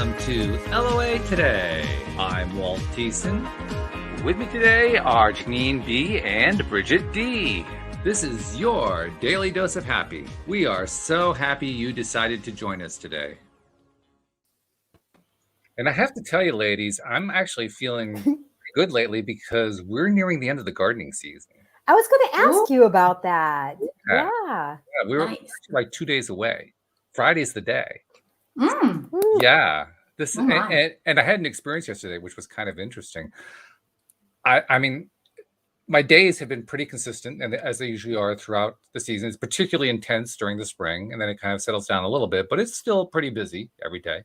welcome to LOA Today. I'm Walt Thiessen. With me today are Janine B. and Bridget D. This is your daily dose of happy. We are so happy you decided to join us today. And I have to tell you, ladies, I'm actually feeling good lately because we're nearing the end of the gardening season. I was going to ask you about that. Yeah. Yeah. We're like 2 days away. Friday's the day. Mm. Yeah. And I had an experience yesterday, which was kind of interesting. I mean, my days have been pretty consistent, and as they usually are throughout the season. It's particularly intense during the spring, and then it kind of settles down a little bit, but it's still pretty busy every day.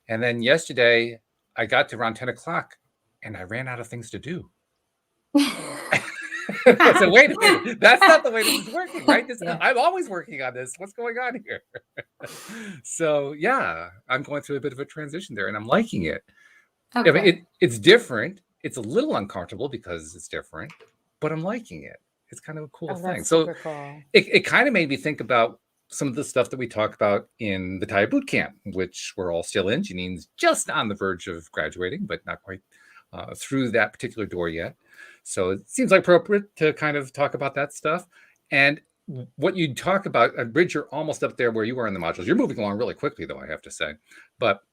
And then yesterday, I got to around 10 o'clock, and I ran out of things to do. I said, wait a minute, that's not the way this is working, right? I'm always working on this. What's going on here? So, yeah, I'm going through a bit of a transition there, and I'm liking it. Okay. I mean, it's different. It's a little uncomfortable because it's different, but I'm liking it. It's kind of a cool thing. So cool. It kind of made me think about some of the stuff that we talked about in the TIE boot camp, which we're all still in. Janine's just on the verge of graduating, but not quite through that particular door yet. So it seems like appropriate to kind of talk about that stuff. And what you talk about, Bridge, you're almost up there where you are in the modules. You're moving along really quickly, though, I have to say. But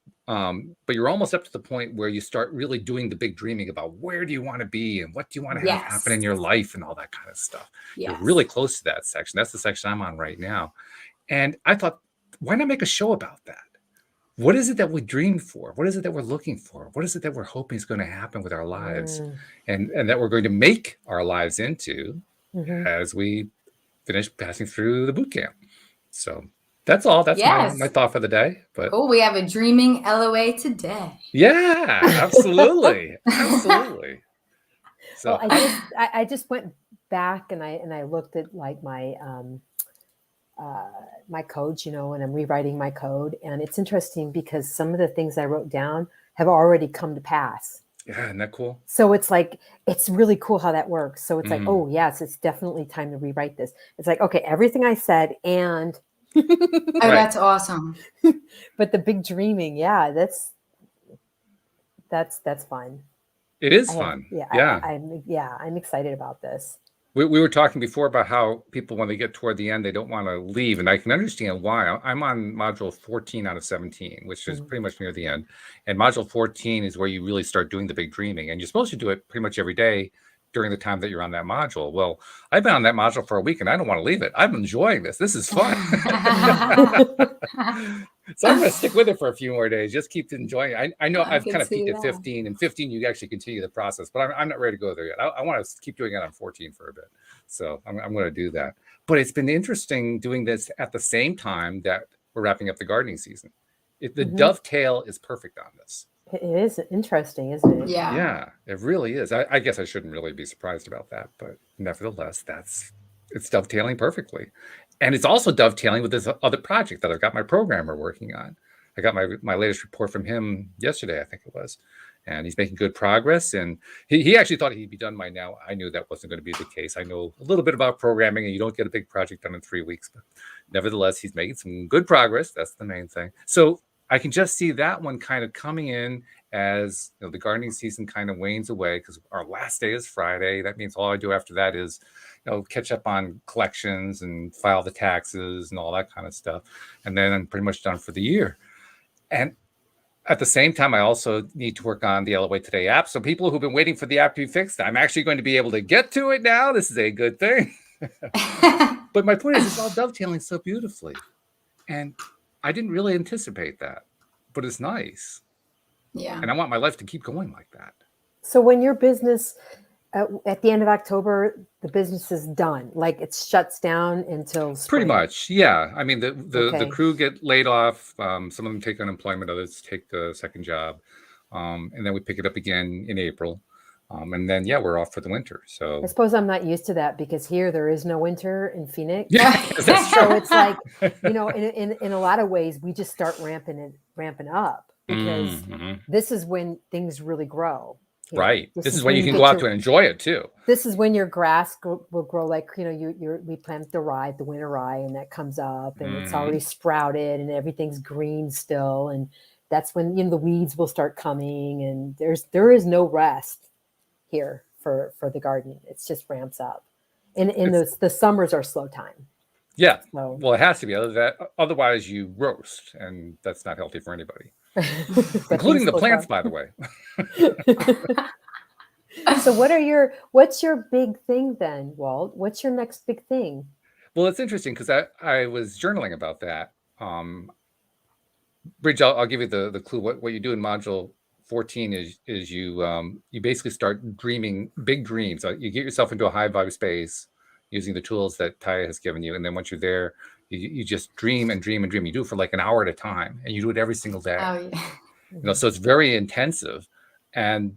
you're almost up to the point where you start really doing the big dreaming about where do you want to be and what do you want to have happen in your life and all that kind of stuff. Yes. You're really close to that section. That's the section I'm on right now. And I thought, why not make a show about that? What is it that we dreamed for? What is it that we're looking for? What is it that we're hoping is going to happen with our lives and that we're going to make our lives into as we finish passing through the boot camp? So that's all. That's my thought for the day. But we have a dreaming LOA today. Yeah, absolutely. Absolutely. So well, I just went back and I looked at like my my codes, and I'm rewriting my code. And it's interesting because some of the things I wrote down have already come to pass. Yeah, isn't that cool? So it's like, it's really cool how that works. So it's like, oh yes, it's definitely time to rewrite this. It's like, okay, everything I said and that's awesome. But the big dreaming, that's fun. It is fun. I'm excited about this. We were talking before about how people, when they get toward the end, they don't want to leave. And I can understand why. I'm on module 14 out of 17, which is pretty much near the end. And module 14 is where you really start doing the big dreaming. And you're supposed to do it pretty much every day during the time that you're on that module. Well, I've been on that module for a week and I don't want to leave it. I'm enjoying this. This is fun. So I'm going to stick with it for a few more days. Just keep enjoying it. I know I've kind of peaked at 15, and 15 you actually continue the process, but I'm not ready to go there yet. I want to keep doing it on 14 for a bit. So I'm going to do that. But it's been interesting doing this at the same time that we're wrapping up the gardening season. The dovetail is perfect on this. It is interesting, isn't it? Yeah. Yeah, it really is. I guess I shouldn't really be surprised about that, but nevertheless, it's dovetailing perfectly. And it's also dovetailing with this other project that I've got my programmer working on. I got my latest report from him yesterday, I think it was. And he's making good progress. And he actually thought he'd be done by now. I knew that wasn't going to be the case. I know a little bit about programming, and you don't get a big project done in 3 weeks. But nevertheless, he's making some good progress. That's the main thing. So I can just see that one kind of coming in as the gardening season kind of wanes away, because our last day is Friday. That means all I do after that is catch up on collections and file the taxes and all that kind of stuff. And then I'm pretty much done for the year. And at the same time, I also need to work on the LOA Today app. So people who've been waiting for the app to be fixed, I'm actually going to be able to get to it now. This is a good thing. But my point is, it's all dovetailing so beautifully. And I didn't really anticipate that, but it's nice. Yeah. And I want my life to keep going like that. So when your business, at the end of October, the business is done, like it shuts down until spring. Pretty much, yeah. I mean, the crew get laid off. Some of them take unemployment, others take a second job. And then we pick it up again in April. And then, we're off for the winter. So I suppose I'm not used to that, because here there is no winter in Phoenix. Yeah, so it's like, in a lot of ways, we just start ramping up, because this is when things really grow. Right. This is when you can go out to enjoy it too. This is when your grass will grow, like, we plant the winter rye, and that comes up and it's already sprouted and everything's green still. And that's when, the weeds will start coming, and there is no rest here for the garden. It's just ramps up. And the summers are slow time. Yeah. So. Well, it has to be. Otherwise you roast, and that's not healthy for anybody. Including the plants, by the way. So what's your big thing then, Walt? What's your next big thing? Well, it's interesting because I was journaling about that. Bridge, I'll give you the clue. What you do in module 14 is you basically start dreaming big dreams. You get yourself into a high vibe space using the tools that Taya has given you, and then once you're there, you just dream and dream and dream. You do it for like an hour at a time, and you do it every single day. Oh yeah. So it's very intensive, and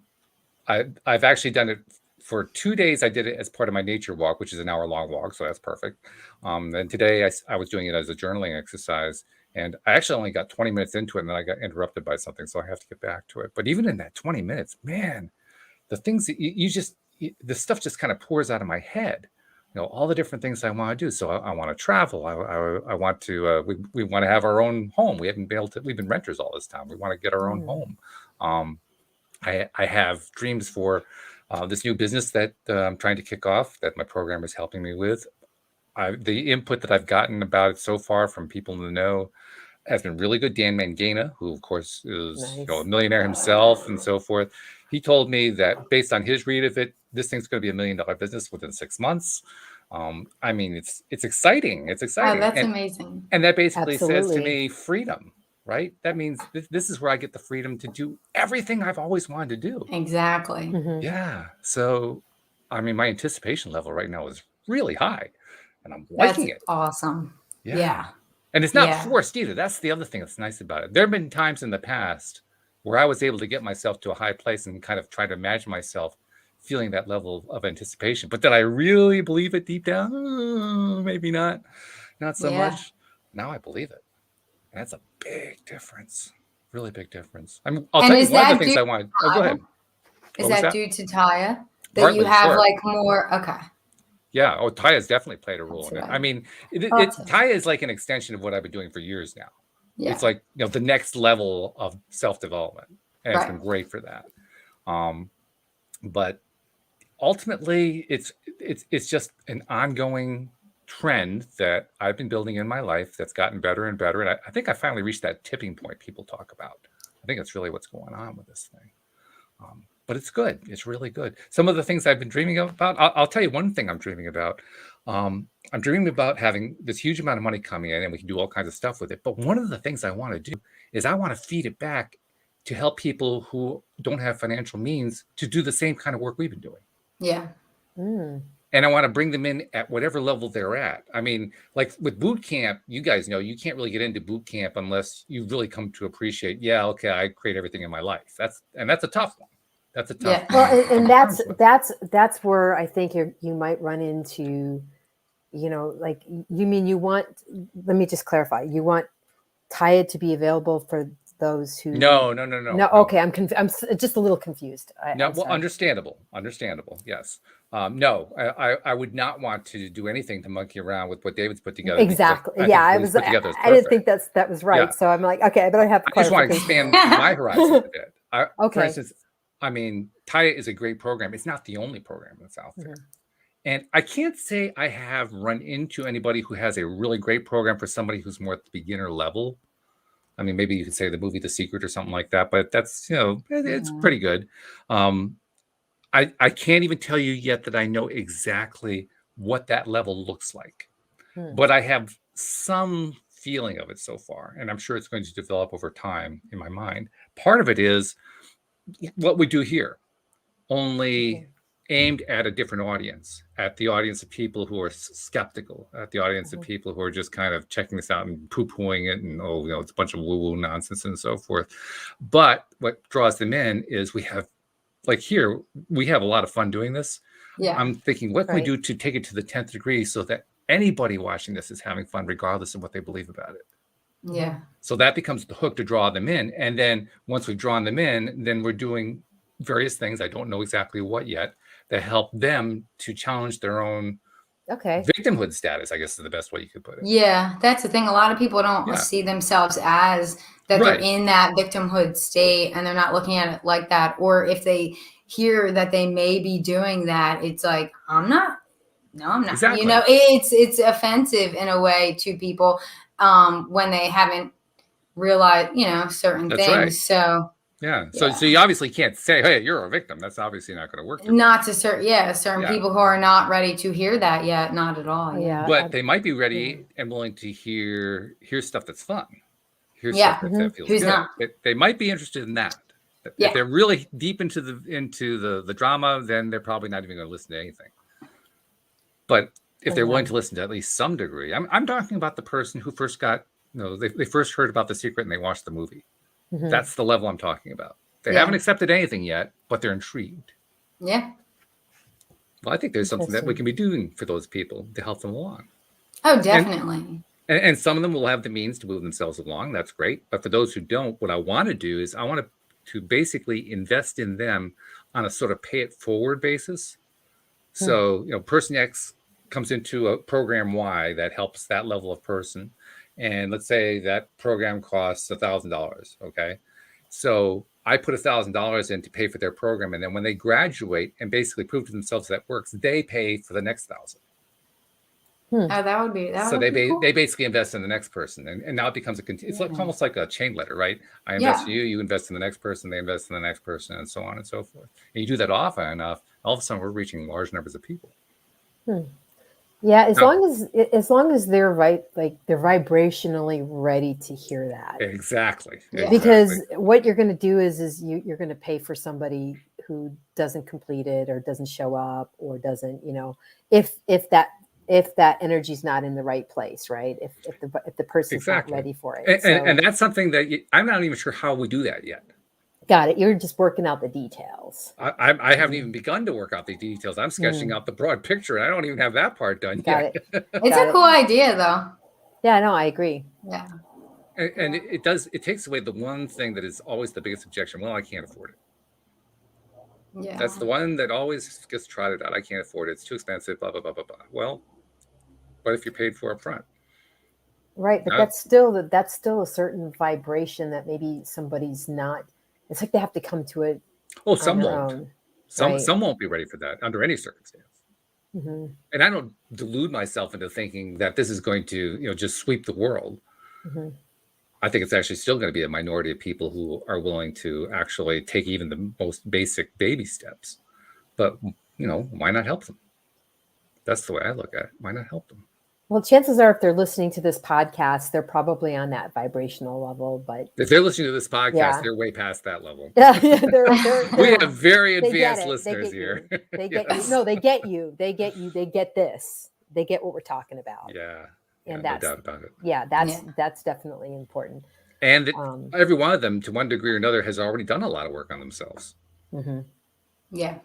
I've actually done it for 2 days. I did it as part of my nature walk, which is an hour-long walk, so that's perfect. Then today I was doing it as a journaling exercise, and I actually only got 20 minutes into it, and then I got interrupted by something, so I have to get back to it. But even in that 20 minutes, man, the things that the stuff just kind of pours out of my head. All the different things I want to do. So I want to travel. I want to. We want to have our own home. We haven't been able to. We've been renters all this time. We want to get our own home. I have dreams for this new business that I'm trying to kick off, that my program is helping me with. The input that I've gotten about it so far from people in the know has been really good. Dan Mangana, who of course is a millionaire himself and so forth, he told me that based on his read of it, this thing's going to be $1 million business within 6 months. I mean, it's exciting. It's exciting. Oh, that's amazing. And that basically says to me, freedom. Right? That means this is where I get the freedom to do everything I've always wanted to do. Exactly. Mm-hmm. Yeah. So, I mean, my anticipation level right now is really high, and I'm liking it. Awesome. Yeah. And it's not forced either. That's the other thing that's nice about it. There have been times in the past where I was able to get myself to a high place and kind of try to imagine myself feeling that level of anticipation. But did I really believe it deep down? Maybe not so much. Now I believe it. And that's a big difference, really big difference. I'll tell you one of the things I wanted. Oh, go ahead. Is that due to Taya? That Partly, you have sure. like more? Okay. Yeah. Oh, Taya's definitely played a role in it. I mean, Taya is like an extension of what I've been doing for years now. Yeah. It's like, the next level of self-development. And it's been great for that. But ultimately, it's just an ongoing trend that I've been building in my life that's gotten better and better. And I think I finally reached that tipping point people talk about. I think that's really what's going on with this thing. But it's good. It's really good. Some of the things I've been dreaming about, I'll tell you one thing I'm dreaming about. I'm dreaming about having this huge amount of money coming in, and we can do all kinds of stuff with it. But one of the things I want to do is I want to feed it back to help people who don't have financial means to do the same kind of work we've been doing. Yeah. And I want to bring them in at whatever level they're at. I mean, like with boot camp, you guys know you can't really get into boot camp unless you really come to appreciate, I create everything in my life. That's a tough one. That's a tough one. Well, and that's where I think you might run into, like you want, let me just clarify. You want Taya to be available for those who no. Okay, I'm just a little confused. Understandable. Yes. No, I would not want to do anything to monkey around with what David's put together. Exactly. I didn't think that was right. Yeah. So I'm like, okay, but I have to. I just want to expand my horizon a bit. Okay. For instance, I mean, Taya is a great program. It's not the only program that's out there. And I can't say I have run into anybody who has a really great program for somebody who's more at the beginner level. I mean, maybe you could say the movie The Secret or something like that, but that's, it's pretty good. I can't even tell you yet that I know exactly what that level looks like, but I have some feeling of it so far, and I'm sure it's going to develop over time in my mind. Part of it is what we do here, only aimed at a different audience, at the audience of people who are skeptical, at the audience of people who are just kind of checking this out and poo-pooing it, and it's a bunch of woo-woo nonsense and so forth. But what draws them in is we have a lot of fun doing this. Yeah. I'm thinking, what can we do to take it to the 10th degree so that anybody watching this is having fun regardless of what they believe about it? Yeah. So that becomes the hook to draw them in. And then once we've drawn them in, then we're doing various things, I don't know exactly what yet, that help them to challenge their own victimhood status, I guess is the best way you could put it. Yeah, that's the thing. A lot of people don't see themselves as that they're Right. in that victimhood state and they're not looking at it like that. Or if they hear that they may be doing that, it's like, I'm not. Exactly. You know, it's offensive in a way to people when they haven't realized, you know, certain That's things. right. So yeah. So you obviously can't say, hey, you're a victim. That's obviously not going to work. Not to certain people who are not ready to hear that yet. Not at all. Yeah. But they might be ready and willing to hear stuff that's fun. Here's Yeah. stuff that feels Who's good. not? They might be interested in that. Yeah. If they're really deep into the drama, then they're probably not even going to listen to anything. But if they're willing to listen to at least some degree, I'm talking about the person who first got, you know, they first heard about The Secret and they watched the movie. That's the level I'm talking about. They haven't accepted anything yet, but they're intrigued. Yeah. Well, I think there's something that we can be doing for those people to help them along. Oh, definitely. And some of them will have the means to move themselves along. That's great. But for those who don't, what I want to do is I want to basically invest in them on a sort of pay it forward basis. So, you know, person X comes into a program Y that helps that level of person. And let's say that program costs $1,000. Okay. So I put $1,000 in to pay for their program. And then when they graduate and basically prove to themselves that works, they pay for the next 1,000. Oh, that would be so cool. They basically invest in the next person, and now it becomes it's like almost like a chain letter, right? I invest in you, you invest in the next person, they invest in the next person, and so on and so forth. And you do that often enough, all of a sudden we're reaching large numbers of people. Yeah, as long as they're right, like they're vibrationally ready to hear that. Exactly. Because what you're going to do is you're going to pay for somebody who doesn't complete it or doesn't show up or doesn't, you know, if that energy's not in the right place, right? If the person's not ready for it. And that's something that I'm not even sure how we do that yet. Got it. You're just working out the details. I haven't even begun to work out the details. I'm sketching out the broad picture, and I don't even have that part done yet. It's a cool idea, though. Yeah, no, I agree. Yeah. And it takes away the one thing that is always the biggest objection. Well, I can't afford it. Yeah. That's the one that always gets trotted out. I can't afford it. It's too expensive, blah, blah, blah, blah, blah. Well, what if you're paid for up front? Right. But that's still a certain vibration that maybe somebody's not. It's like they have to come to it. Oh, some won't. Some won't be ready for that under any circumstance. And I don't delude myself into thinking that this is going to, you know, just sweep the world. I think it's actually still going to be a minority of people who are willing to actually take even the most basic baby steps. But, you know, why not help them? That's the way I look at it. Why not help them? Well, chances are if they're listening to this podcast, they're probably on that vibrational level. But if they're listening to this podcast, they're way past that level. Yeah, we have very advanced listeners here. They get you. No, they get you. They get you. They get this. They get what we're talking about. Yeah. And that's no doubt about it. Yeah, that's definitely important. And every one of them, to one degree or another, has already done a lot of work on themselves. Yeah.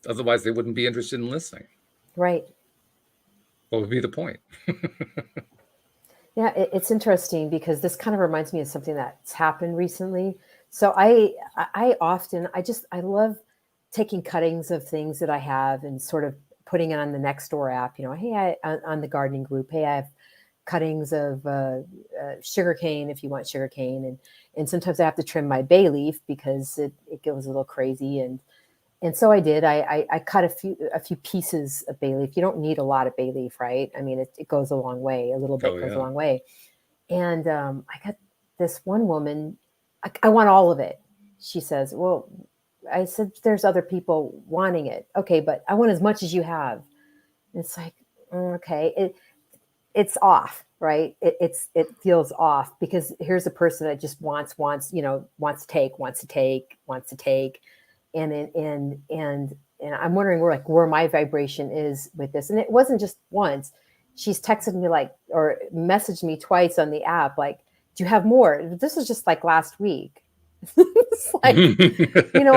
Otherwise, they wouldn't be interested in listening. Right. What would be the point? Yeah, it's interesting because this kind of reminds me of something that's happened recently. So I love taking cuttings of things that I have and sort of putting it on the Nextdoor app. You know, hey, on the gardening group, hey, I have cuttings of sugarcane if you want sugarcane, and sometimes I have to trim my bay leaf because it goes a little crazy and so I did. I cut a few pieces of bay leaf. You don't need a lot of bay leaf, right? I mean, it goes a long way. A little bit goes a long way. And I got this one woman. I want all of it. She says, "Well," I said, "there's other people wanting it. Okay, but I want as much as you have." And it's like, okay, it's off, right? It feels off because here's a person that just wants to take. And I'm wondering where my vibration is with this. And it wasn't just once. She's texted me or messaged me twice on the app, like, do you have more? This was just like last week. It's like, and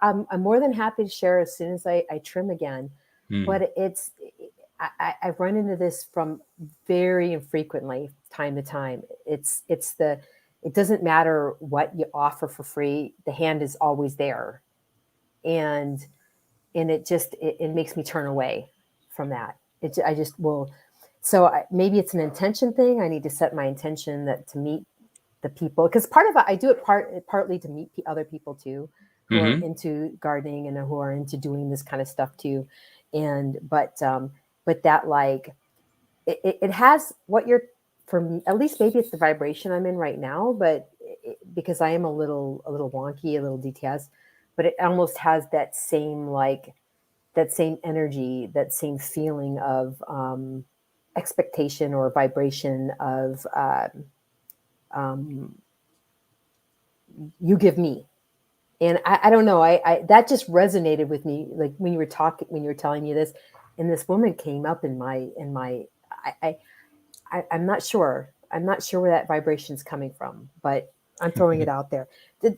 I'm more than happy to share as soon as I trim again. But I run into this from very infrequently, time to time. It doesn't matter what you offer for free. The hand is always there. And it makes me turn away from that. I just will. So maybe it's an intention thing. I need to set my intention that to meet the people, because part of it, I do it partly to meet other people too, who are into gardening and who are into doing this kind of stuff too. And, but that like, it has what you're, for me, at least maybe it's the vibration I'm in right now, but because I am a little wonky, a little DTS, but it almost has that same, like that same energy, that same feeling of expectation or vibration of you give me. And I don't know, I that just resonated with me, like when you were telling me this, and this woman came up in my I'm not sure where that vibration is coming from, but I'm throwing it out there.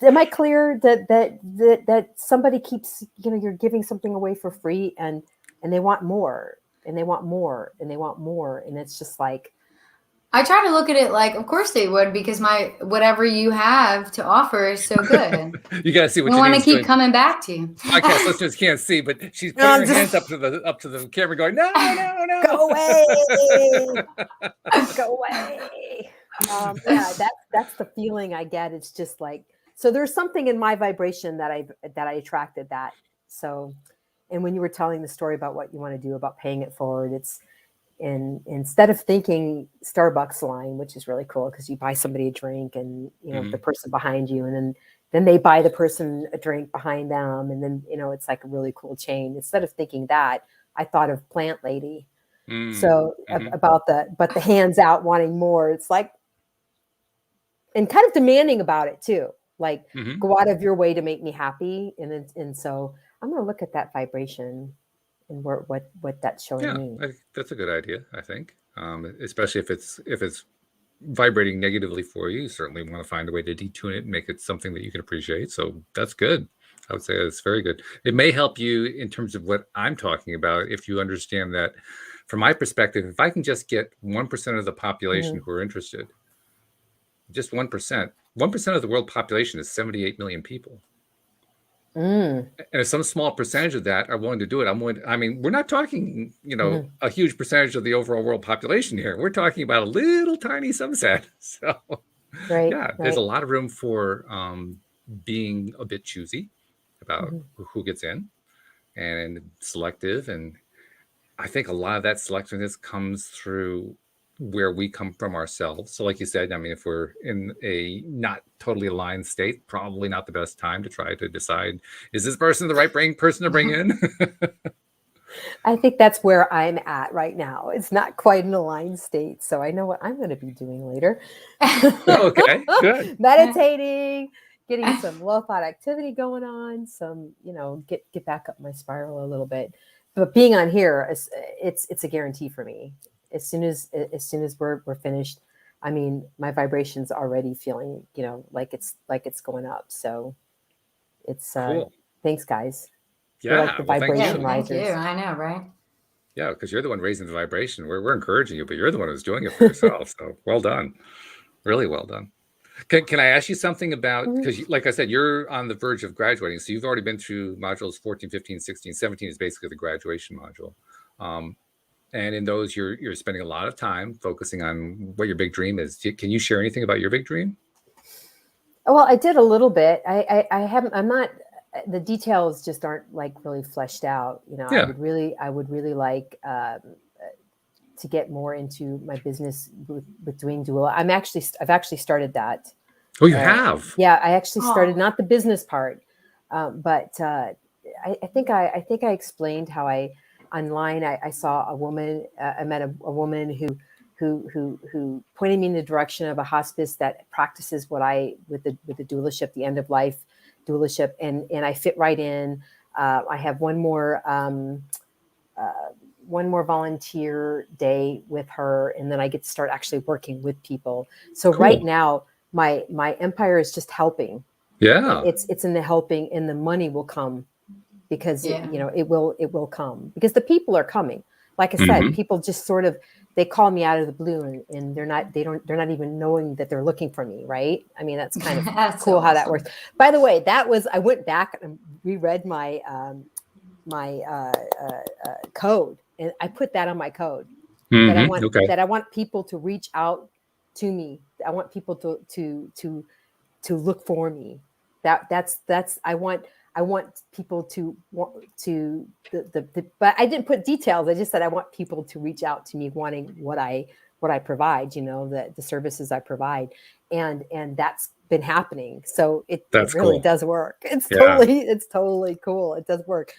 Am I clear that somebody keeps, you're giving something away for free, and they want more, and they want more, and they want more, and it's just like, I try to look at it like, of course they would, because whatever you have to offer is so good. You got to see what we you want to keep coming back to you. Podcast listeners can't see, but she's putting her hands up to the camera, going, no, go away, go away. Yeah, that's the feeling I get. It's just like, so there's something in my vibration that I attracted that. So, and when you were telling the story about what you want to do about paying it forward, it's, and instead of thinking Starbucks line, which is really cool because you buy somebody a drink and the person behind you, and then they buy the person a drink behind them, and then it's like a really cool chain. Instead of thinking that, I thought of Plant Lady. So about the hands out wanting more. It's like, and kind of demanding about it too. Like go out of your way to make me happy, and so I'm gonna look at that vibration and what that's showing me. That's a good idea, I think. Especially if it's vibrating negatively for you, you certainly want to find a way to detune it and make it something that you can appreciate. So that's good. I would say it's very good. It may help you in terms of what I'm talking about if you understand that, from my perspective, if I can just get 1% of the population who are interested, just 1%. 1% of the world population is 78 million people. And if some small percentage of that are willing to do it, we're not talking, a huge percentage of the overall world population here. We're talking about a little tiny subset. So there's a lot of room for being a bit choosy about who gets in and selective. And I think a lot of that selectiveness comes through where we come from ourselves. So like you said, if we're in a not totally aligned state, probably not the best time to try to decide, is this person the right person to bring in? I think that's where I'm at right now. It's not quite an aligned state. So I know what I'm going to be doing later. Okay, good. Meditating, getting some low thought activity going on, some, get back up my spiral a little bit. But being on here, it's a guarantee for me. As soon as we're finished, my vibration's already feeling, like it's going up. So it's cool. Thanks, guys. Yeah, you're like the vibration risers. Thank you. I know, right? Yeah, because you're the one raising the vibration. We're encouraging you, but you're the one who's doing it for yourself. So well done, really well done. Can I ask you something about, because like I said, you're on the verge of graduating, so you've already been through modules 14, 15, 16, 17 is basically the graduation module. And in those, you're spending a lot of time focusing on what your big dream is. Can you share anything about your big dream? Well, I did a little bit. I haven't. I'm not. The details just aren't like really fleshed out. I would really like to get more into my business with doing doula. I've actually started that. Oh, you have? Yeah, I actually started, not the business part, but I think I explained how online I saw a woman. I met a woman who pointed me in the direction of a hospice that practices what with the doulaship, the end of life doulaship, and I fit right in. I have one more volunteer day with her, and then I get to start actually working with people. So cool. Right now, my empire is just helping. Yeah, it's in the helping, and the money will come because it will come because the people are coming. Like I said, people just sort of, they call me out of the blue, and they're not even knowing that they're looking for me, right? That's kind of that's cool so how that works. By the way, I went back and reread my code, and I put that on my code that I want people to reach out to me. I want people to look for me. That's I want people to want to but I didn't put details. I just said I want people to reach out to me wanting what I provide, the services I provide. And that's been happening. So it really cool. does work. It's totally cool. It does work.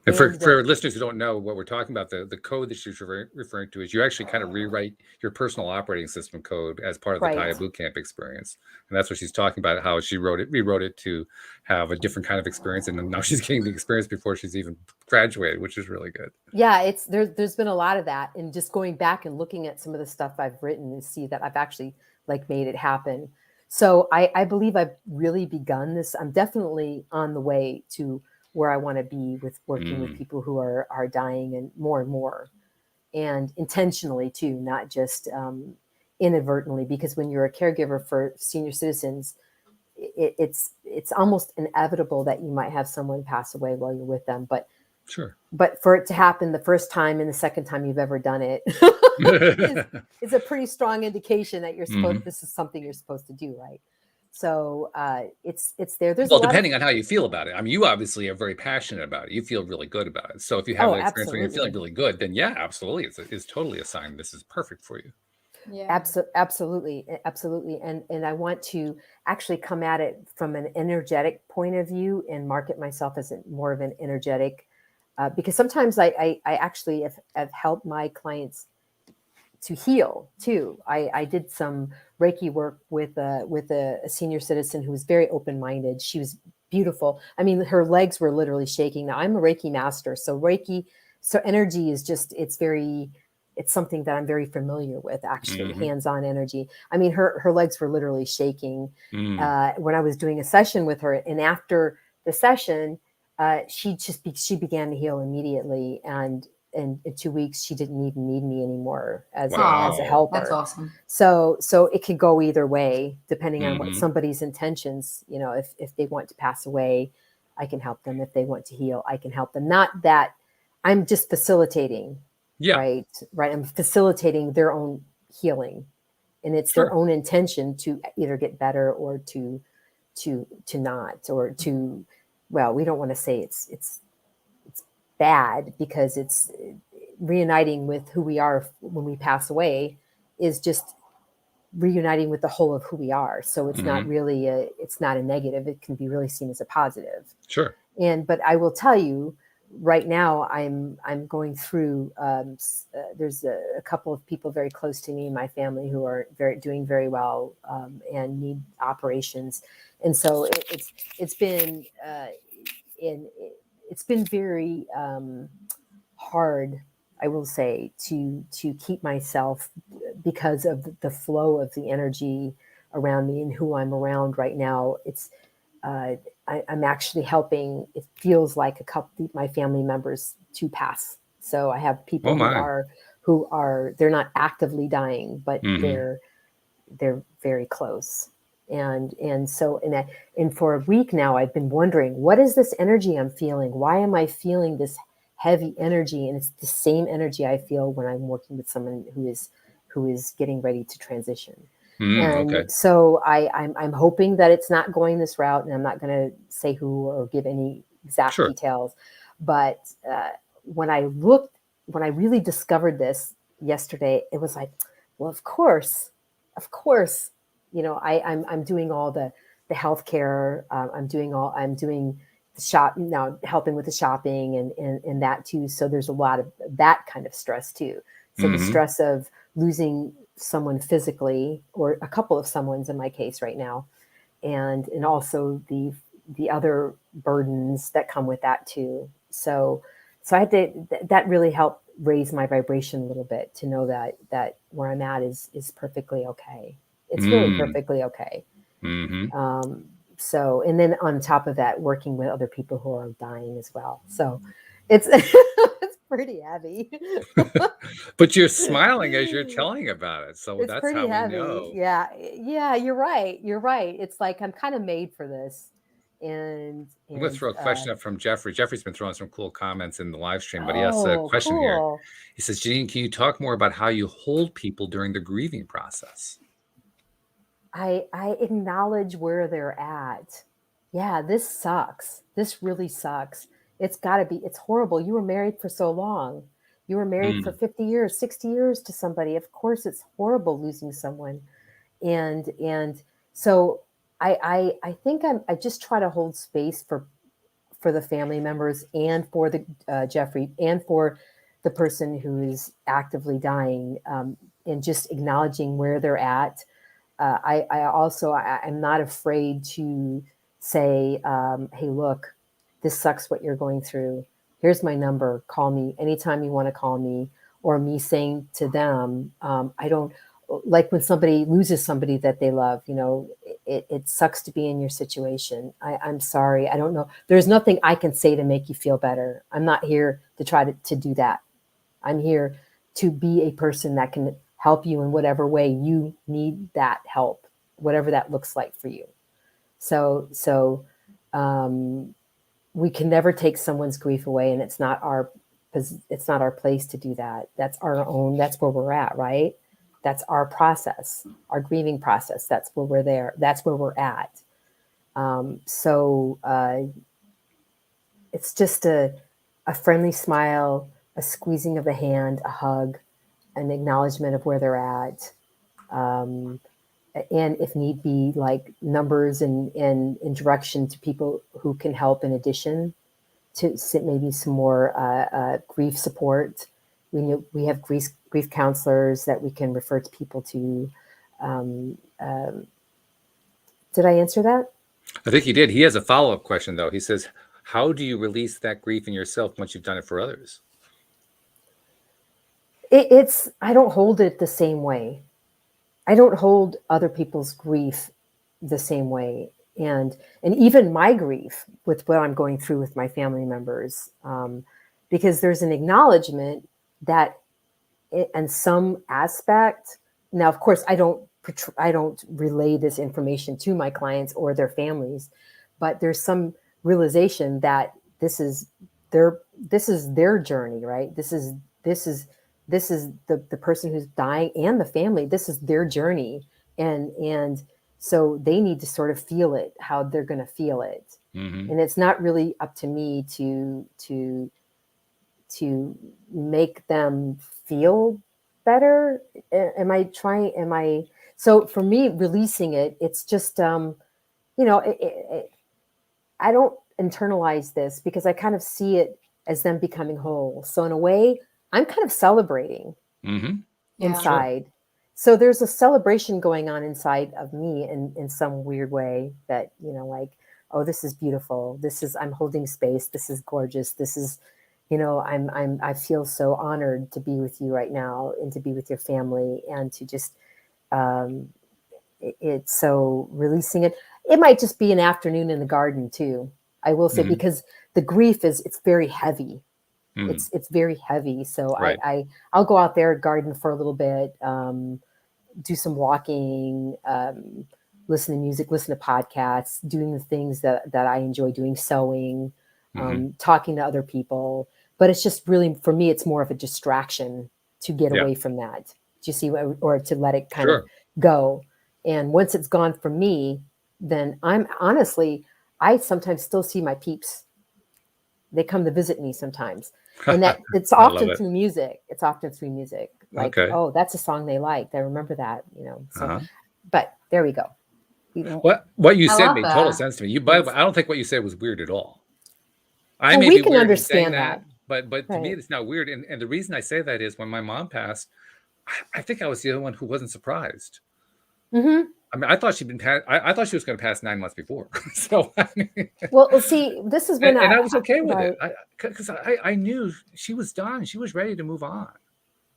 And for listeners who don't know what we're talking about, the code that she's referring to is you actually kind of rewrite your personal operating system code as part of the Taya Bootcamp experience. And that's what she's talking about, how she rewrote it to have a different kind of experience. And now she's getting the experience before she's even graduated, which is really good. Yeah, there's been a lot of that. And just going back and looking at some of the stuff I've written and see that I've actually made it happen. So I believe I've really begun this. I'm definitely on the way to where I want to be with working with people who are dying, and more, and intentionally too, not just inadvertently, because when you're a caregiver for senior citizens, it's almost inevitable that you might have someone pass away while you're with them. But sure. But for it to happen the first time and the second time you've ever done it is a pretty strong indication that you're supposed. This is something you're supposed to do, right? So it's there. There's depending on how you feel about it. I mean, you obviously are very passionate about it. You feel really good about it. So if you have an experience where you're feeling really good, then yeah, absolutely, it's totally a sign this is perfect for you. Yeah, absolutely. And I want to actually come at it from an energetic point of view and market myself as more of an energetic, because sometimes I actually have helped my clients to heal too. I did some Reiki work with a senior citizen who was very open-minded. She was beautiful. I mean, her legs were literally shaking. Now I'm a Reiki master, so energy is just, it's something that I'm very familiar with, actually, hands-on energy. I mean, her legs were literally shaking when I was doing a session with her. And after the session, she began to heal immediately. And in 2 weeks, she didn't even need me anymore as a helper. That's awesome. So it could go either way, depending on what somebody's intentions. If they want to pass away, I can help them. If they want to heal, I can help them. Not that I'm just facilitating. Yeah. Right. I'm facilitating their own healing, and it's their own intention to either get better or to not, or to, well, we don't want to say it's bad, because it's reuniting with who we are when we pass away is just reuniting with the whole of who we are. So it's not really it's not a negative. It can be really seen as a positive. Sure. But I will tell you, right now, I'm going through. There's a couple of people very close to me in my family who are doing very well and need operations, and so it's been very hard, I will say, to keep myself, because of the flow of the energy around me and who I'm around right now. It's I'm actually helping. It feels like my family members to pass. So I have people who are they're not actively dying, but they're very close. And for a week now, I've been wondering, what is this energy I'm feeling? Why am I feeling this heavy energy? And it's the same energy I feel when I'm working with someone who is getting ready to transition. So I'm hoping that it's not going this route, and I'm not going to say who or give any exact details. But when I really discovered this yesterday, it was like, well, of course, I'm doing all the healthcare. I'm doing the shop now, helping with the shopping and that too. So there's a lot of that kind of stress too. So the stress of losing someone physically, or a couple of someone's in my case right now, and also the other burdens that come with that too. So I had to, that really helped raise my vibration a little bit, to know that where I'm at is perfectly okay. It's really perfectly okay. So, and then on top of that, working with other people who are dying as well. So it's it's pretty heavy. But you're smiling as you're telling about it. So it's that's pretty how heavy. we know. Yeah, you're right. It's like I'm kind of made for this. I'm going to throw a question up from Jeffrey. Jeffrey's been throwing some cool comments in the live stream, but he has a oh, question here. cool. He says, Janine, can you talk more about how you hold people during the grieving process? I acknowledge where they're at. Yeah, this sucks. This really sucks. It's got to be, it's horrible. You were married for so long. You were married for 50 years, 60 years to somebody. Of course, it's horrible losing someone. And so I think I just try to hold space for the family members and for the Jeffrey and for the person who is actively dying, and just acknowledging where they're at. I'm not afraid to say, hey, look, this sucks what you're going through. Here's my number. Call me anytime you want to call me. Or me saying to them, I don't like when somebody loses somebody that they love, it sucks to be in your situation. I'm sorry. I don't know. There's nothing I can say to make you feel better. I'm not here to try to do that. I'm here to be a person that can help you in whatever way you need that help, whatever that looks like for you. So we can never take someone's grief away, and it's not our place to do that. That's our own. That's where we're at, right? That's our process, our grieving process. That's where we're there. That's where we're at. It's just a friendly smile, a squeezing of the hand, a hug, an acknowledgement of where they're at. And if need be, like numbers and direction to people who can help in addition to maybe some more grief support. We have grief counselors that we can refer to people to. Did I answer that? I think he did. He has a follow-up question, though. He says, how do you release that grief in yourself once you've done it for others? I don't hold it the same way. I don't hold other people's grief the same way. And even my grief with what I'm going through with my family members, because there's an acknowledgement that in some aspect, now, of course, I don't relay this information to my clients or their families, but there's some realization that this is their journey, right? This is the person who's dying and the family. This is their journey. And so they need to sort of feel it, how they're going to feel it. Mm-hmm. And it's not really up to me to make them feel better. So for me, releasing it, it's just, I don't internalize this because I kind of see it as them becoming whole. So in a way, I'm kind of celebrating inside. Sure. So there's a celebration going on inside of me in some weird way that, like, oh, this is beautiful. I'm holding space. This is gorgeous. This is, I feel so honored to be with you right now and to be with your family and to just, it's so releasing it. It might just be an afternoon in the garden too. I will say, because the grief it's very heavy. It's very heavy. So right. I'll go out there, garden for a little bit, do some walking, listen to music, listen to podcasts, doing the things that I enjoy doing, sewing, talking to other people. But it's just really, for me, it's more of a distraction to get away from that. Do you see, or to let it kind of go. And once it's gone from me, then I sometimes still see my peeps. They come to visit me sometimes. And that it's often through music. It's often through music. Like, oh, that's a song they liked. I remember that, So, but there we go. What you said made total sense to me. I don't think what you said was weird at all. We can understand that. But to me, it's not weird. And the reason I say that is when my mom passed, I think I was the only one who wasn't surprised. Mm-hmm. I mean, I thought I thought she was going to pass 9 months before. So, well, see, this is when I was okay with it because I knew she was done. She was ready to move on.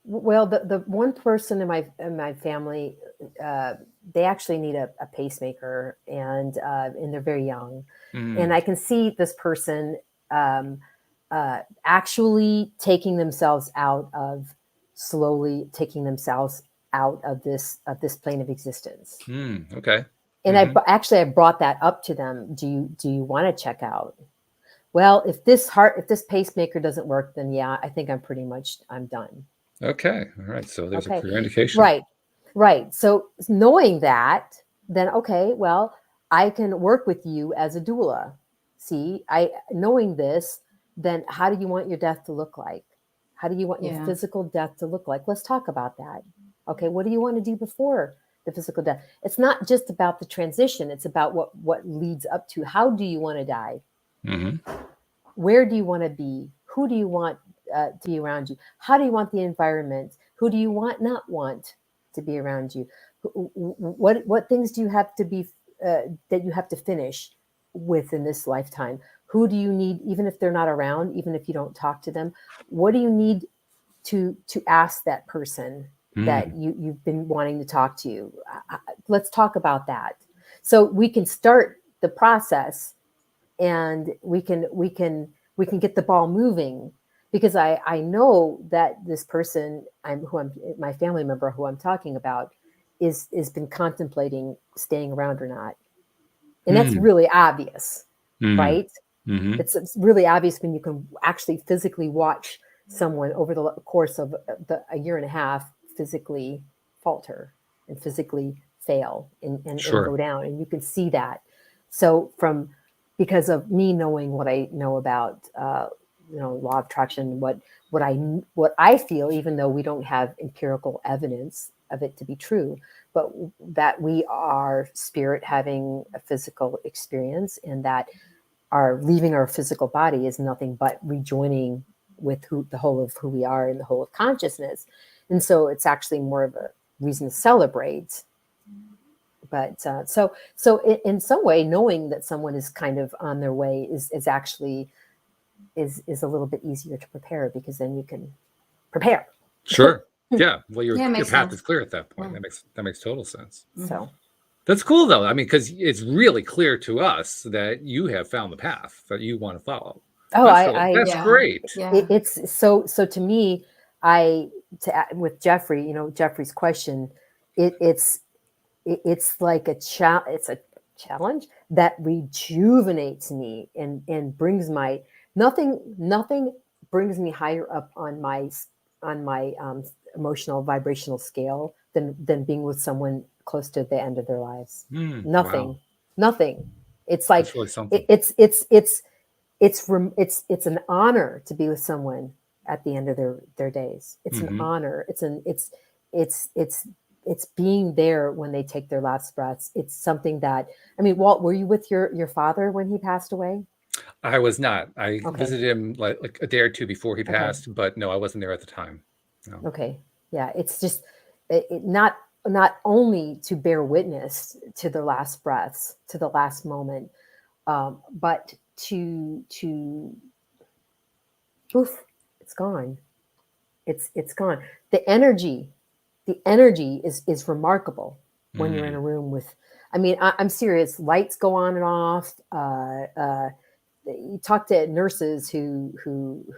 Well, the one person in my family, they actually need a pacemaker, and they're very young, and I can see this person actually slowly taking themselves out of this plane of existence. Okay. And I brought that up to them. Do you want to check out? Well, if this pacemaker doesn't work, then yeah, I think I'm done. Okay. All right. So there's a clear indication. Right. So knowing that, then okay, well, I can work with you as a doula. See, knowing this, then how do you want your death to look like? How do you want your physical death to look like? Let's talk about that. Okay, what do you want to do before the physical death? It's not just about the transition. It's about what leads up to. How do you want to die? Where do you want to be? Who do you want to be around you? How do you want the environment? Who do you not want to be around you? What things do you have to be that you have to finish with in this lifetime? Who do you need, even if they're not around, even if you don't talk to them? What do you need to ask that person that you've been wanting to talk to you? Let's talk about that. So we can start the process, and we can get the ball moving, because I know that this person my family member who I'm talking about is been contemplating staying around or not. And that's really obvious, right? It's really obvious when you can actually physically watch someone over the course of a year and a half physically falter and physically fail and go down. And you can see that. So because of me knowing what I know about, law of attraction, what I feel, even though we don't have empirical evidence of it to be true, but that we are spirit having a physical experience, and that our leaving our physical body is nothing but rejoining with the whole of who we are and the whole of consciousness. And so it's actually more of a reason to celebrate. But so in some way, knowing that someone is kind of on their way is actually is a little bit easier to prepare, because then you can prepare. Sure. Yeah. Well, your path sense. is clear at that point. That makes total sense. So that's cool, though. I mean, because it's really clear to us that you have found the path that you want to follow. Oh, that's great. Yeah. It's so to me, with Jeffrey, Jeffrey's question, it's like it's a challenge that rejuvenates me and brings nothing brings me higher up on my emotional vibrational scale than being with someone close to the end of their lives. Nothing. It's like that's really something. It's an honor to be with someone at the end of their days. It's an honor. It's being there when they take their last breaths. It's something that, I mean, Walt, were you with your father when he passed away? I was not. I visited him like a day or two before he passed, but no, I wasn't there at the time. No. Okay. Yeah. It's just not only to bear witness to the last breaths, to the last moment, but to poof, it's gone. It's gone. The energy is remarkable when you're in a room with, I mean, I'm serious. Lights go on and off. You talk to nurses who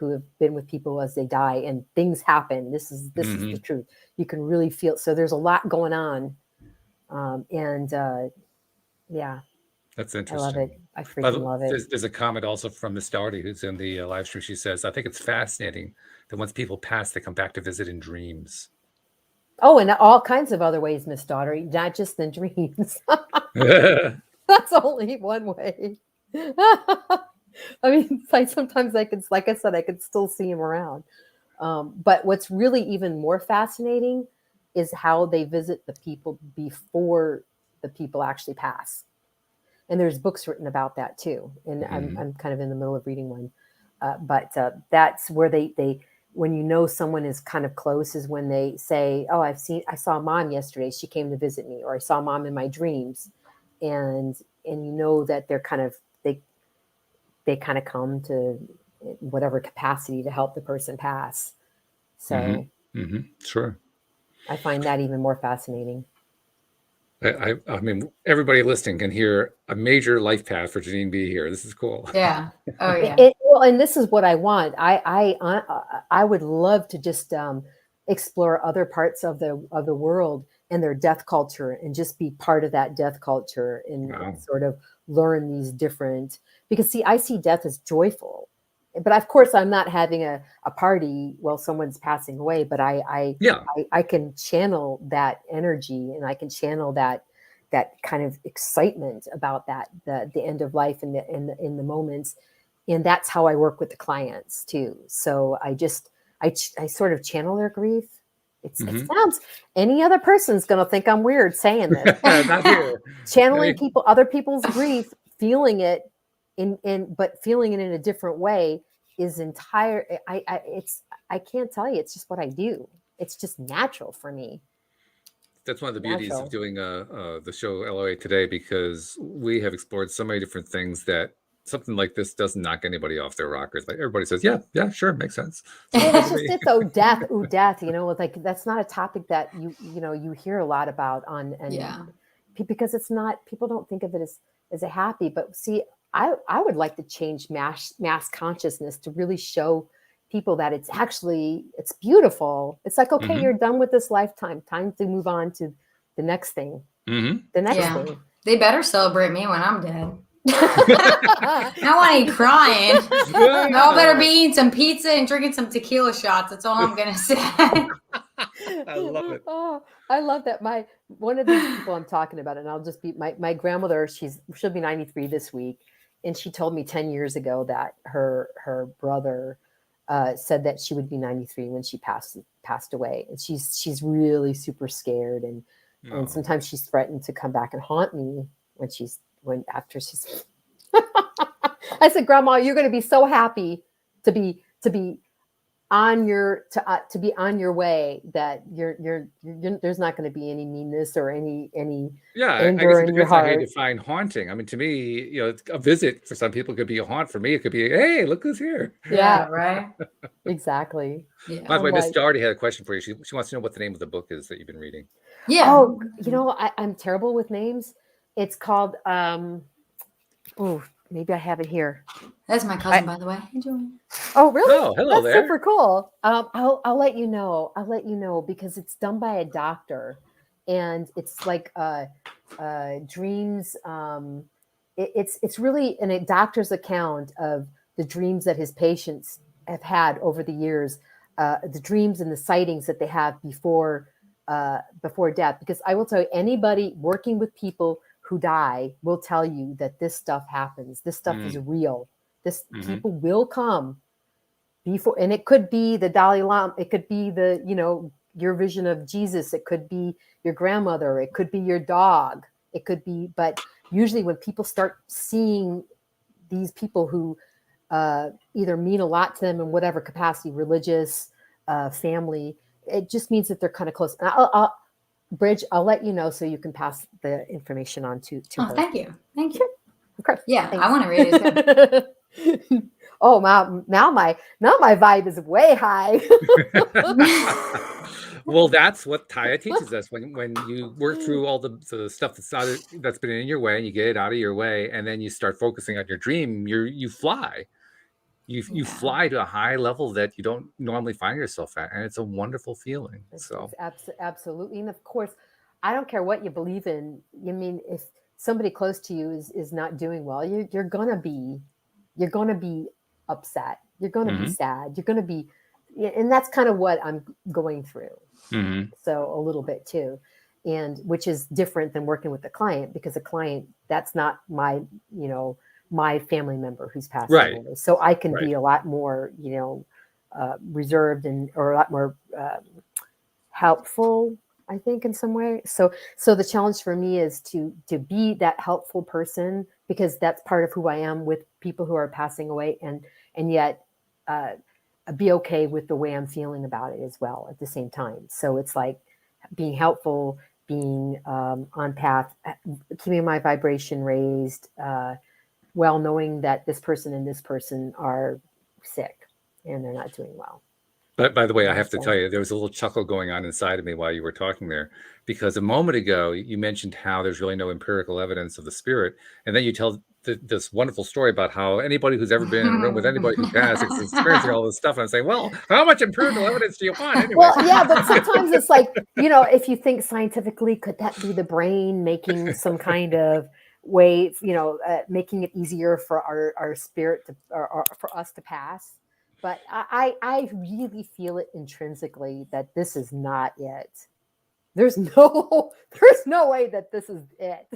have been with people as they die, and things happen. This is the truth. You can really feel. So there's a lot going on, yeah. That's interesting. I love it. I freaking love it. There's a comment also from Miss Doherty, who's in the live stream. She says, I think it's fascinating that once people pass, they come back to visit in dreams. Oh, and all kinds of other ways, Miss Daugherty, not just in dreams. That's only one way. I mean, like sometimes like I said, I could still see him around. But what's really even more fascinating is how they visit the people before the people actually pass. And there's books written about that too. And I'm kind of in the middle of reading one. But that's where they when someone is kind of close is when they say, oh, I saw Mom yesterday. She came to visit me, or I saw Mom in my dreams. And that they're kind of, they kind of come to whatever capacity to help the person pass. So sure. I find that even more fascinating. I mean, everybody listening can hear a major life path for Janine B here. This is cool. Yeah. Oh yeah. And this is what I want. I would love to just explore other parts of the world and their death culture and just be part of that death culture and sort of learn these different, because see, I see death as joyful, but of course I'm not having a party while someone's passing away, but I can channel that energy, and I can channel that kind of excitement about that, the end of life and in the moments. And that's how I work with the clients too. So I sort of channel their grief. It sounds, any other person's going to think I'm weird saying this. Not here. Channeling other people's grief, feeling it but feeling it in a different way is entire. I can't tell you. It's just what I do. It's just natural for me. That's one of the beauties of doing the show LOA today, because we have explored so many different things that something like this doesn't knock anybody off their rockers. Like everybody says, yeah, sure, makes sense. Well, that's just it though. Death, like that's not a topic that you hear a lot about because it's not, people don't think of it as a happy. But see, I would like to change mass consciousness to really show people that it's beautiful. It's like, okay, you're done with this lifetime. Time to move on to the next thing. The next thing. They better celebrate me when I'm dead. I want to eat crying. Y'all better be eating some pizza and drinking some tequila shots. That's all I'm gonna say. I love it. Oh, I love that. One of these people I'm talking about, and I'll just be my grandmother. She'll be 93 this week, and she told me 10 years ago that her brother said that she would be 93 when she passed away, and she's really super scared, and sometimes she's threatened to come back and haunt me after she's. I said, Grandma, you're going to be so happy to be on your way that you're there's not going to be any meanness or any anger in your heart. How you define haunting. I mean, to me, a visit for some people could be a haunt. For me, it could be, hey, look who's here. Yeah, right. Exactly. Yeah. By the way, Miss Doherty had a question for you. She wants to know what the name of the book is that you've been reading. Yeah. Oh, I'm terrible with names. It's called maybe I have it here. That's my cousin, by the way. Hey, Joanne. Oh, really? Oh, hello. That's there. Super cool. I'll let you know. Because it's done by a doctor, and it's like dreams. It's really a doctor's account of the dreams that his patients have had over the years, the dreams and the sightings that they have before death. Because I will tell you, anybody working with people who die will tell you that this stuff happens. This stuff is real. People will come before, and it could be the Dalai Lama. It could be your vision of Jesus. It could be your grandmother. It could be your dog. It could be, but usually when people start seeing these people who either mean a lot to them in whatever capacity, religious, family, it just means that they're kind of close. And Bridge, I'll let you know so you can pass the information on to her. Thank you. Okay. Yeah, thanks. I want to read it too. Oh, now my vibe is way high. Well, that's what Taya teaches us. When you work through all the stuff that's been in your way, and you get it out of your way, and then you start focusing on your dream, you fly. You fly to a high level that you don't normally find yourself at, and it's a wonderful feeling. It's absolutely, and of course, I don't care what you believe in. I mean, if somebody close to you is not doing well, you're gonna be upset. You're gonna be sad. You're gonna be, and that's kind of what I'm going through. So a little bit too, and which is different than working with the client, because a client, that's not my my family member who's passed away. So I can be a lot more, reserved or a lot more helpful, I think, in some way. So the challenge for me is to be that helpful person, because that's part of who I am with people who are passing away, and yet be okay with the way I'm feeling about it as well at the same time. So it's like being helpful, being on path, keeping my vibration raised, well, knowing that this person and this person are sick and they're not doing well. But by the way, I have to tell you, there was a little chuckle going on inside of me while you were talking there, because a moment ago you mentioned how there's really no empirical evidence of the spirit, and then you this wonderful story about how anybody who's ever been in a room with anybody who passed is experiencing all this stuff. And I'm saying, well, how much empirical evidence do you want anyway? Well, yeah, but sometimes it's like, if you think scientifically, could that be the brain making some kind of way, making it easier for our spirit to, or for us to pass? But I really feel it intrinsically that this is not it. There's no way that this is it.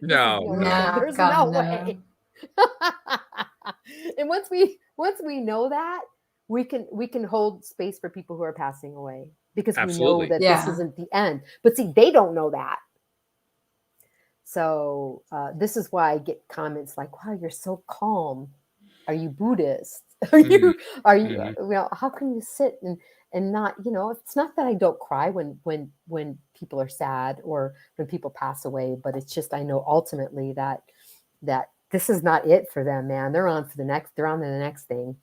No. There's no way. And once we know that, we can hold space for people who are passing away, because Absolutely. we know that this isn't the end. But see, they don't know that. So this is why I get comments like, "Wow, you're so calm. Are you Buddhist? Are you? How can you sit and not? It's not that I don't cry when people are sad or when people pass away, but it's just I know ultimately that this is not it for them, man. They're on to the next thing.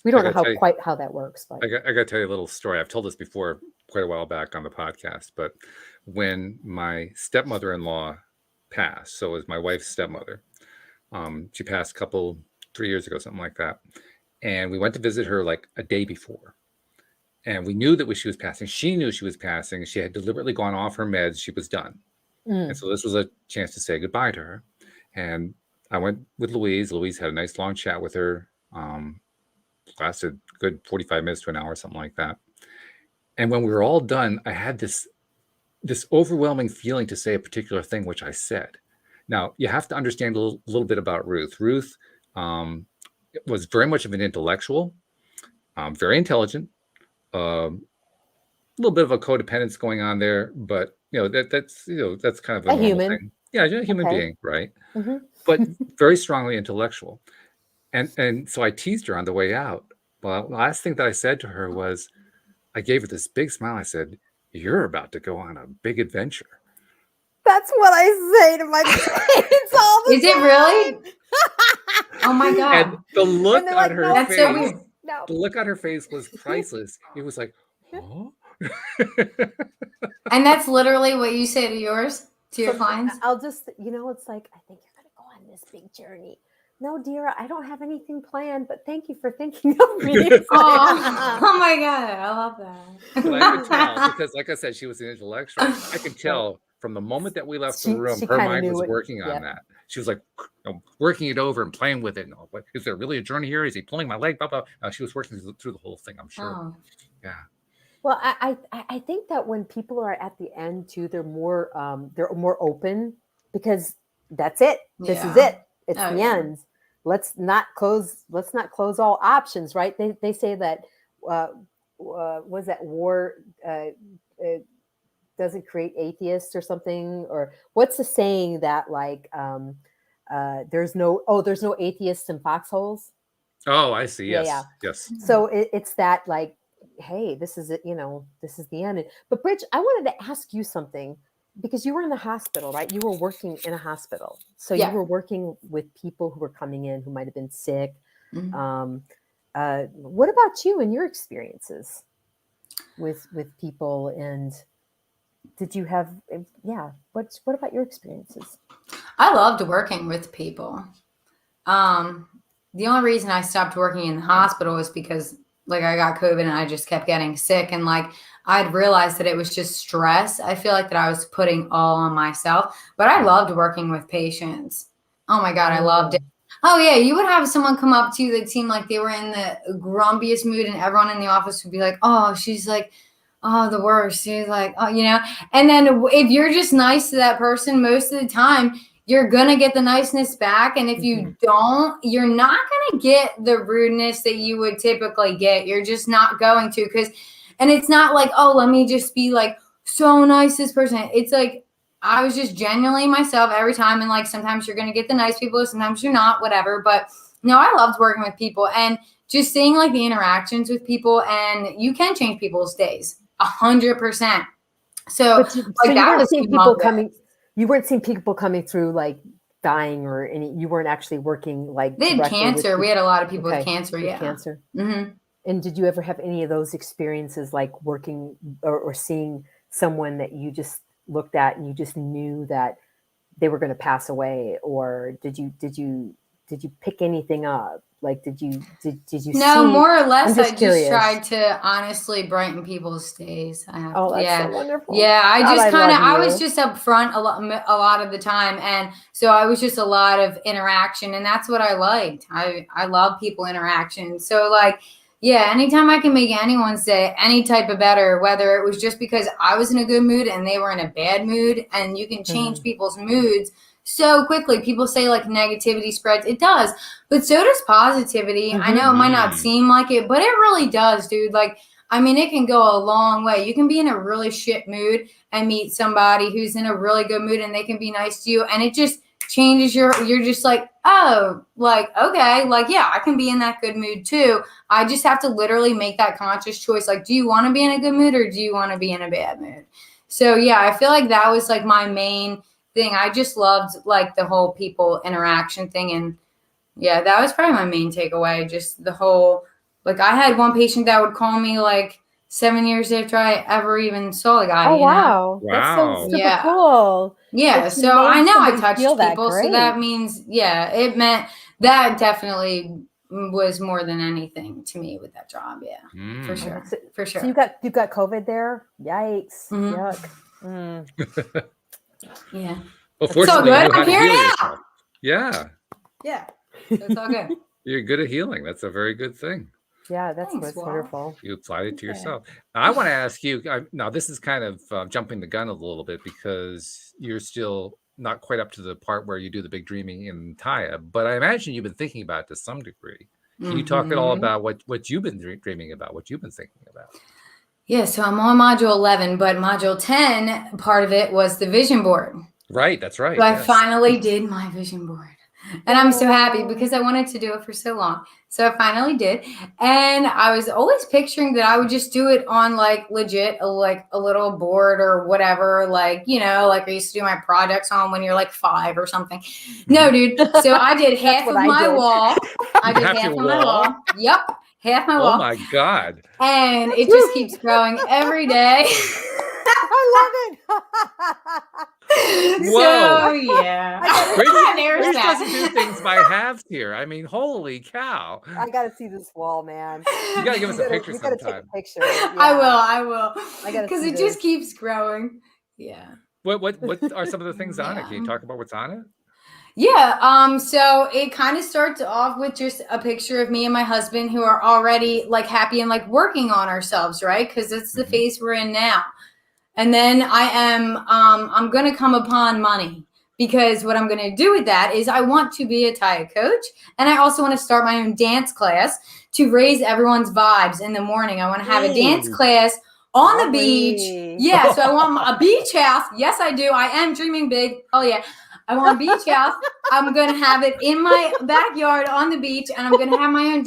We don't know quite how that works, but I got to tell you a little story. I've told this before quite a while back on the podcast, but when my stepmother-in-law passed, so it was my wife's stepmother. She passed 3 years ago, something like that. And we went to visit her like a day before. And we knew that she was passing. She knew she was passing. She had deliberately gone off her meds. She was done. And so this was a chance to say goodbye to her. And I went with Louise. Louise had a nice long chat with her. Lasted a good 45 minutes to an hour, something like that. And when we were all done, I had this overwhelming feeling to say a particular thing, which I said. Now, you have to understand a little bit about Ruth. Ruth was very much of an intellectual, very intelligent, a little bit of a codependence going on there, but that's kind of a normal human thing. Yeah, you're a human being, right? Mm-hmm. But very strongly intellectual. And so I teased her on the way out. Well, the last thing that I said to her was, I gave her this big smile. I said, "You're about to go on a big adventure." That's what I say to my kids all the time. Is it really? Oh my God. And the look on her That's face, so weird. the look on her face was priceless. It was like, oh. And that's literally what you say to your clients? I'll just, it's like, I think you're going to go on this big journey. No, dear, I don't have anything planned, but thank you for thinking of me. Oh my God, I love that. But I could tell, because like I said, she was an intellectual. I could tell from the moment that we left the room, her mind was working on that. She was like working it over and playing with it. What, is there really a journey here? Is he pulling my leg? Blah, blah. She was working through the whole thing, I'm sure. Oh. Yeah. Well, I think that when people are at the end too, they're more open, because that's it. This is it. It's the end. Let's not close all options, right? They say that was that war doesn't create atheists or something, or what's the saying that like there's no atheists in foxholes. Oh, I see. Yes. Yeah. Yes. So it's that like, hey, this is it. This is the end. But Bridge, I wanted to ask you something, because you were in the hospital, right? You were working in a hospital. So you were working with people who were coming in who might have been sick. Mm-hmm. What about you and your experiences with people? And did you have, what about your experiences? I loved working with people. The only reason I stopped working in the hospital was because like I got COVID and I just kept getting sick. And like, I'd realized that it was just stress. I feel like that I was putting all on myself, but I loved working with patients. Oh my God, I loved it. Oh yeah, you would have someone come up to you that seemed like they were in the grumpiest mood, and everyone in the office would be like, "Oh, she's like, oh, the worst." She's like, "Oh, And then if you're just nice to that person, most of the time, you're going to get the niceness back. And if you don't, you're not going to get the rudeness that you would typically get. You're just not going to, and it's not like, oh, let me just be like so nice to this person. It's like, I was just genuinely myself every time. And like, sometimes you're going to get the nice people, sometimes you're not, whatever. But no, I loved working with people and just seeing like the interactions with people, and you can change people's days 100%. So you weren't seeing people coming through like dying or any, you weren't actually working like they had cancer. We had a lot of people with cancer. Yeah. Cancer. Mm-hmm. And did you ever have any of those experiences, like working or seeing someone that you just looked at and you just knew that they were going to pass away, or did you pick anything up? Like, did you No, see? more or less, I'm just I curious. just tried to honestly brighten people's days. Oh, that's so wonderful. Yeah, I God, just kind of, I was you. just upfront a lot of the time. And so I was just a lot of interaction, and that's what I liked. I love people interaction. So like, yeah, anytime I can make anyone's day any type of better, whether it was just because I was in a good mood and they were in a bad mood, and you can change people's moods so quickly. People say like negativity spreads. It does, but so does positivity. I know it might not seem like it, but it really does, dude. Like, I mean, it can go a long way. You can be in a really shit mood and meet somebody who's in a really good mood, and they can be nice to you, and it just changes you're just like, oh, like, okay, like, yeah, I can be in that good mood too. I just have to literally make that conscious choice. Like, do you want to be in a good mood, or do you want to be in a bad mood? So yeah, I feel like that was like my main thing. I just loved like the whole people interaction thing. And yeah, that was probably my main takeaway. Just the whole, like, I had one patient that would call me like 7 years after I ever even saw the guy. Oh, you know? wow. That's so super Yeah. cool. Yeah. If you So made I know I somebody touched feel that, people. So great. that means, yeah, it meant that definitely was more than anything to me with that job. Yeah, for sure. For sure. So you've got COVID there? Yikes. Yuck. Yeah. Well, fortunately, good. you know how I'm to here heal now. yourself. Yeah. Yeah. So it's all good. You're good at healing. That's a very good thing. Yeah, that's Thanks, what's Walt. wonderful. You applied it to yourself. Now, I want to ask you, now this is kind of jumping the gun a little bit, because you're still not quite up to the part where you do the big dreaming in Taya, but I imagine you've been thinking about it to some degree. Can you talk at all about what you've been dreaming about, what you've been thinking about? Yeah, so I'm on module 11, but module 10, part of it was the vision board. Right, that's right. So I finally did my vision board. And I'm so happy because I wanted to do it for so long. So I finally did. And I was always picturing that I would just do it on like legit, like a little board or whatever. Like, you know, like I used to do my projects on when you're like 5 or something. No, dude. So I did half of my wall. I did half of my wall. Yep. Half my wall. Oh my God. And it just keeps growing every day. I love it. Whoa. So yeah. Grace doesn't do things by halves here. I mean, holy cow. I gotta see this wall, man. You gotta give us a picture sometime. Take a picture. Yeah. I will. Because it just keeps growing. Yeah. What are some of the things on it? Can you talk about what's on it? Yeah. So it kind of starts off with just a picture of me and my husband, who are already like happy and like working on ourselves, right? Because it's the phase we're in now. And then I'm going to come upon money, because what I'm going to do with that is I want to be a Taya coach. And I also want to start my own dance class to raise everyone's vibes in the morning. I want to have a dance class on the beach. Yeah. So I want a beach house. Yes, I do. I am dreaming big. Oh yeah. I want a beach house. I'm going to have it in my backyard on the beach. And I'm going to have my own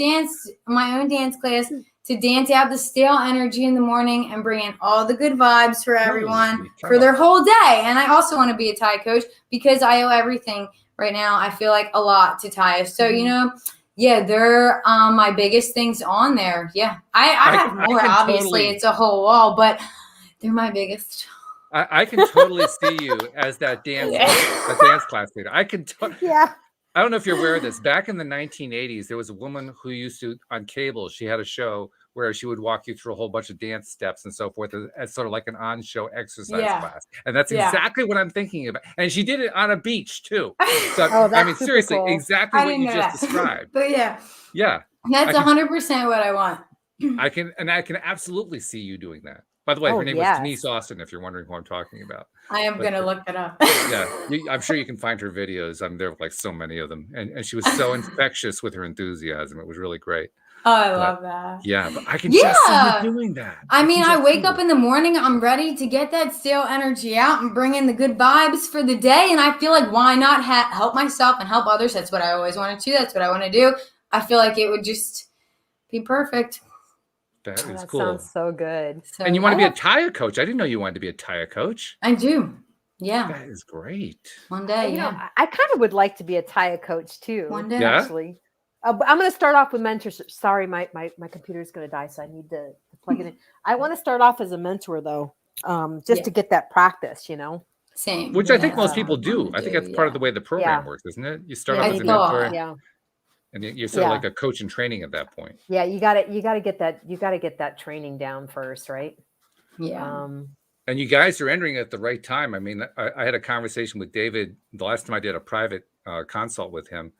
dance class to dance out the stale energy in the morning and bring in all the good vibes for everyone for their whole day. And I also want to be a Taya coach, because I owe everything right now. I feel like a lot to Taya. So, you know, yeah, they're my biggest things on there. Yeah. I have more, obviously. It's a whole wall, but they're my biggest. I can totally see you as that dance class leader. I can I don't know if you're aware of this. Back in the 1980s, there was a woman who used to, on cable, she had a show where she would walk you through a whole bunch of dance steps and so forth as sort of like an on-show exercise class. And that's exactly what I'm thinking about. And she did it on a beach too. So I mean, seriously, exactly what you just described. But yeah. Yeah. That's 100% what I want. I can absolutely see you doing that. By the way, her name was Denise Austin, if you're wondering who I'm talking about. I am going to look it up. Yeah, I'm sure you can find her videos. There were like so many of them. And she was so infectious with her enthusiasm. It was really great. Oh, I love that. Yeah, but I can just see you doing that. I mean, I wake up in the morning, I'm ready to get that stale energy out and bring in the good vibes for the day. And I feel like, why not help myself and help others? That's what I always wanted to do. That's what I want to do. I feel like it would just be perfect. That is that cool. Sounds so good. So, and you want to be a Taya coach? I didn't know you wanted to be a Taya coach. I do. Yeah. That is great. One day, you know, I kind of would like to be a Taya coach too. One day, actually. I'm going to start off with mentorship. Sorry, my computer is going to die, so I need to plug it in. I want to start off as a mentor though, just to get that practice, you know. Same. Which I think That's most what people I do. wanna I think that's part of the way the program works, isn't it? You start Yeah, off I as a thought. mentor, yeah. and you're sort of like a coach in training at that point. Yeah, you got to get that training down first, right? Yeah. And you guys are entering at the right time. I mean, I had a conversation with David the last time I did a private consult with him,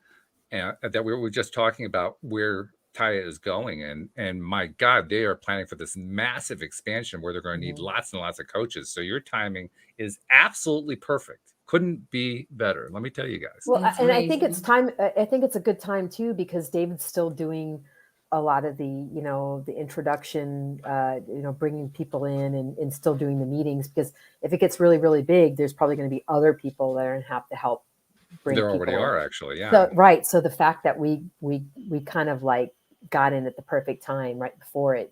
and that we were just talking about where Taya is going, and my God, they are planning for this massive expansion where they're going to need lots and lots of coaches. So your timing is absolutely perfect. Couldn't be better. Let me tell you guys. Well, That's and I think it's amazing. time. I think it's a good time too, because David's still doing a lot of the introduction, bringing people in and still doing the meetings, because if it gets really, really big, there's probably going to be other people that are going to have to help bring There people already in. are, actually. Yeah. So, right. So the fact that we kind of like got in at the perfect time right before it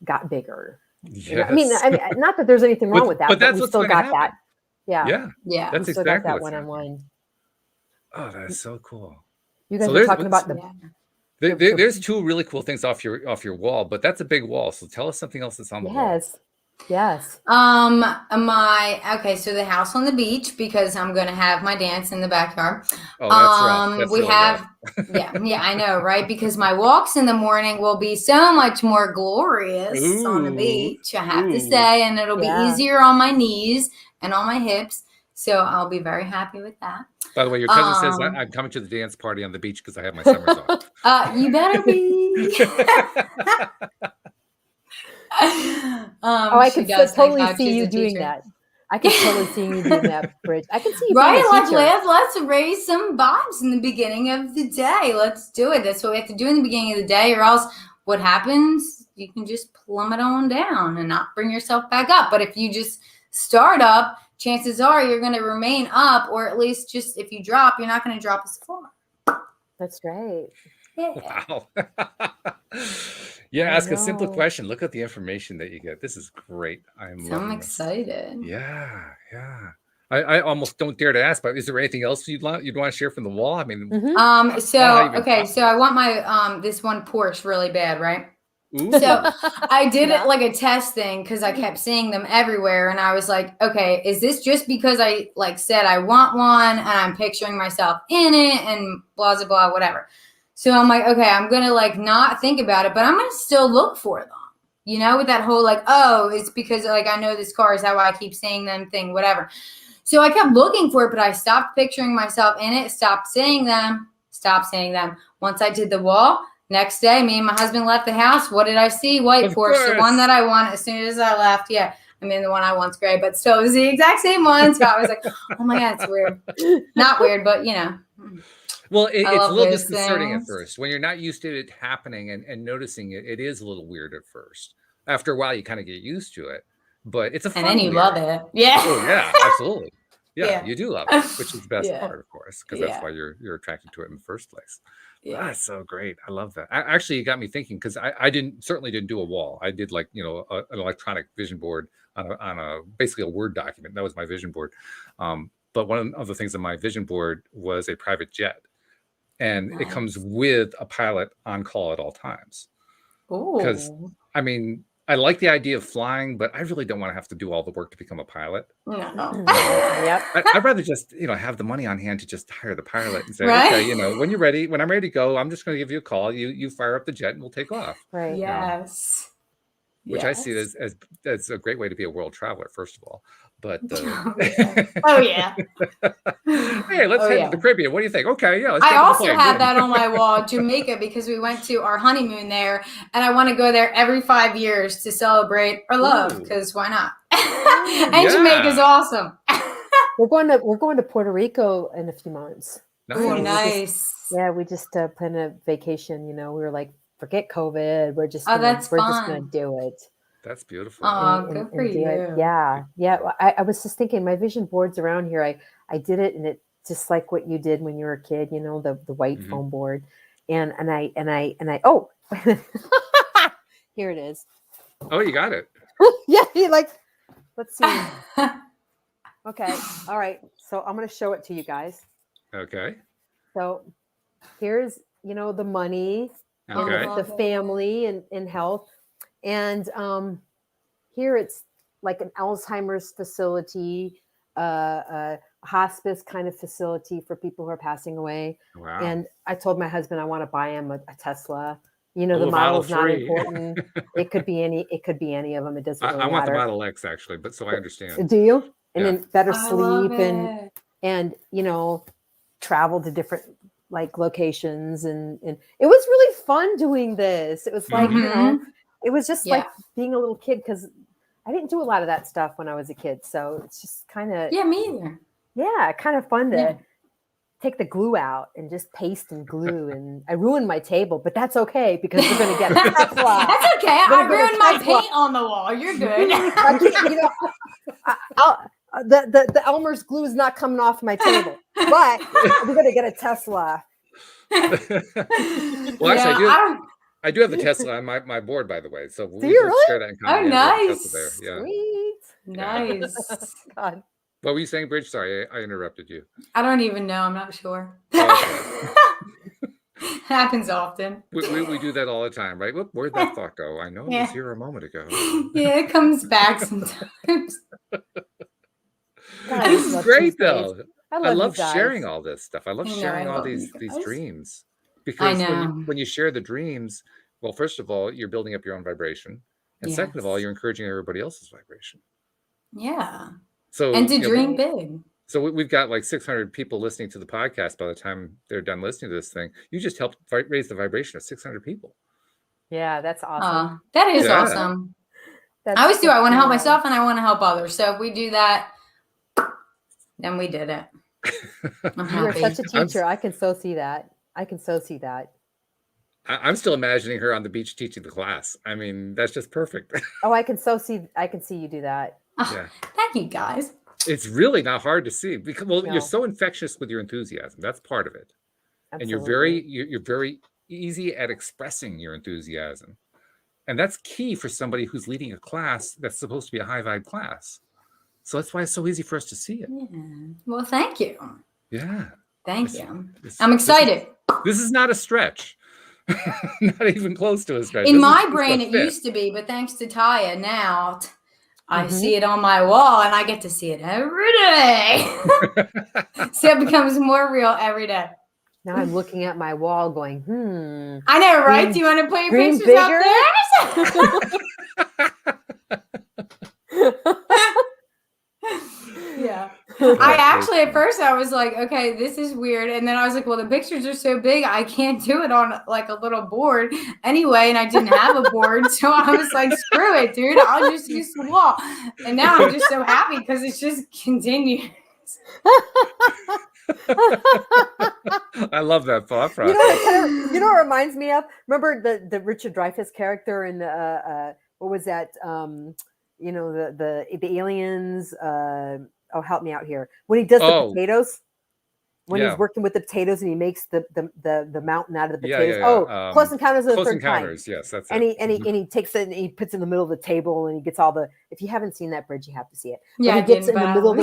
got bigger. Yes. I mean, not that there's anything wrong with that, but that's we what's still going to got happen. that. Yeah. Yeah. That's we still got exactly that what's happening. one-on-one. Oh, that's so cool. You guys were talking about there's two really cool things off your wall, but that's a big wall. So tell us something else that's on the wall. Yes. So the house on the beach, because I'm gonna have my dance in the backyard. Oh, that's rough. That's we really have rough. yeah, I know, right? Because my walks in the morning will be so much more glorious on the beach, I have to say, and it'll be easier on my knees and on my hips. So I'll be very happy with that. By the way, your cousin says I'm coming to the dance party on the beach because I have my summers off. You better be. I can totally see you doing that. I can totally see you doing that, Bridge. I can see you being a teacher. Let's raise some vibes in the beginning of the day. Let's do it. That's what we have to do in the beginning of the day, or else what happens? You can just plummet on down and not bring yourself back up. But if you just start up, chances are you're going to remain up, or at least just if you drop, you're not going to drop as far. That's right. Yeah. Wow. Yeah, ask a simple question. Look at the information that you get. This is great. I'm excited. Yeah. I almost don't dare to ask, but is there anything else you'd want to share from the wall? I mean, so I want my this one Porsche really bad, right? Ooh. So I did it like a test thing because I kept seeing them everywhere, and I was like, okay, is this just because I said I want one and I'm picturing myself in it and blah blah blah whatever. So I'm like, okay, I'm gonna not think about it, but I'm gonna still look for them. With that whole it's because I know this car is how I keep seeing them thing, whatever. So I kept looking for it, but I stopped picturing myself in it, stopped saying them. Once I did the wall, next day, me and my husband left the house. What did I see? White Porsche, the one that I want as soon as I left. Yeah. I mean, the one I want's gray, but still it was the exact same one. So I was like, oh my God, it's weird. Not weird, but Well, it's a little disconcerting at first. When you're not used to it happening and noticing it, it is a little weird at first. After a while, you kind of get used to it, but it's a fun and then you weird. love it. Yeah. Oh, yeah, absolutely. Yeah, you do love it, which is the best part, of course, because that's why you're attracted to it in the first place. Yeah, that's so great. I love that. Actually, it got me thinking, because I certainly didn't do a wall. I did an electronic vision board on a basically a Word document. That was my vision board. But one of the things on my vision board was a private jet. And it comes with a pilot on call at all times. Because, I mean, I like the idea of flying, but I really don't want to have to do all the work to become a pilot. No. Yep. I'd rather just, have the money on hand to just hire the pilot and say, okay, when you're ready, when I'm ready to go, I'm just going to give you a call. You fire up the jet and we'll take off. Right. Yes. Which I see as a great way to be a world traveler, first of all. But oh yeah. Hey, let's head to the Caribbean. What do you think? Okay, yeah. I also had that on my wall, Jamaica, because we went to our honeymoon there, and I want to go there every 5 years to celebrate our love. Because why not? And Jamaica's awesome. We're going to Puerto Rico in a few months. Nice. Oh, nice. We just planned a vacation. We were like, forget COVID. We're just just gonna do it. That's beautiful. Oh, good for you. Yeah. I was just thinking, my vision boards around here, I did it, and it just like what you did when you were a kid, the white foam board. And I oh, here it is. Oh, you got it. Yeah, let's see. Okay. All right. So I'm going to show it to you guys. Okay. So here's, the money, and the family and health. And here it's like an Alzheimer's facility, a hospice kind of facility for people who are passing away. Wow. And I told my husband I want to buy him a Tesla. You know, Oh, the a Model model is not 3. important. It could be any of them. It doesn't really I want the matter. Model X actually, but so I understand. Do you? And Yeah. then better I love sleep it. and you know, travel to different like locations and it was really fun doing this. It was like, you know, it was just like being a little kid because I didn't do a lot of that stuff when I was a kid. So it's just kind of me either. Yeah, kind of fun to take the glue out and just paste and glue. And I ruined my table, but that's okay because we're going to get a Tesla. That's okay. I ruined my paint on the wall. You're good. You know, the Elmer's glue is not coming off my table, but we're going to get a Tesla. Well, actually, I do have the Tesla on my board, by the way. So we really? share that in common. Oh, nice. There. Yeah. Sweet. Nice. God. What were you saying, Bridge? Sorry, I interrupted you. I don't even know. I'm not sure. Oh, okay. Happens often. We do that all the time, right? Where'd that thought go? I know it was here a moment ago. Yeah, it comes back sometimes. This is great, though. I love you sharing all this stuff. I love sharing all these dreams. Because when you share the dreams, well, first of all, you're building up your own vibration. And second of all, you're encouraging everybody else's vibration. Yeah. So and to dream big. So we've got like 600 people listening to the podcast by the time they're done listening to this thing. You just helped raise the vibration of 600 people. Yeah, that's awesome. That is awesome. I always do. I want to help myself and I want to help others. So if we do that, then we did it. You're such a teacher. I can so see that. I'm still imagining her on the beach teaching the class. I mean, that's just perfect. Oh, I can see you do that. Yeah. Thank you, guys. It's really not hard to see because you're so infectious with your enthusiasm. That's part of it. Absolutely. And you're very easy at expressing your enthusiasm. And that's key for somebody who's leading a class that's supposed to be a high vibe class. So that's why it's so easy for us to see it. Yeah. Well, thank you. Yeah. Thank you. I'm excited. This is not a stretch. Not even close to a stretch. In my brain, it used to be, but thanks to Taya, now I see it on my wall and I get to see it every day. So it becomes more real every day. Now I'm looking at my wall going, I know, right? Do you want to put your pictures up there? Yeah. I actually, at first I was like, okay, this is weird. And then I was like, well, the pictures are so big, I can't do it on like a little board anyway. And I didn't have a board. So I was like, screw it, dude. I'll just use the wall. And now I'm just so happy because it's just continues. I love that thought process. You know what it reminds me of? Remember the Richard Dreyfuss character in what was that? You know, the aliens. Oh, help me out here. When he does the potatoes, when he's working with the potatoes and he makes the mountain out of the potatoes. Close Encounters of the Third Kind. Yes, that's and it. He takes it and he puts it in the middle of the table and he gets all the. If you haven't seen that, Bridge, you have to see it. Yeah, he gets in the middle of the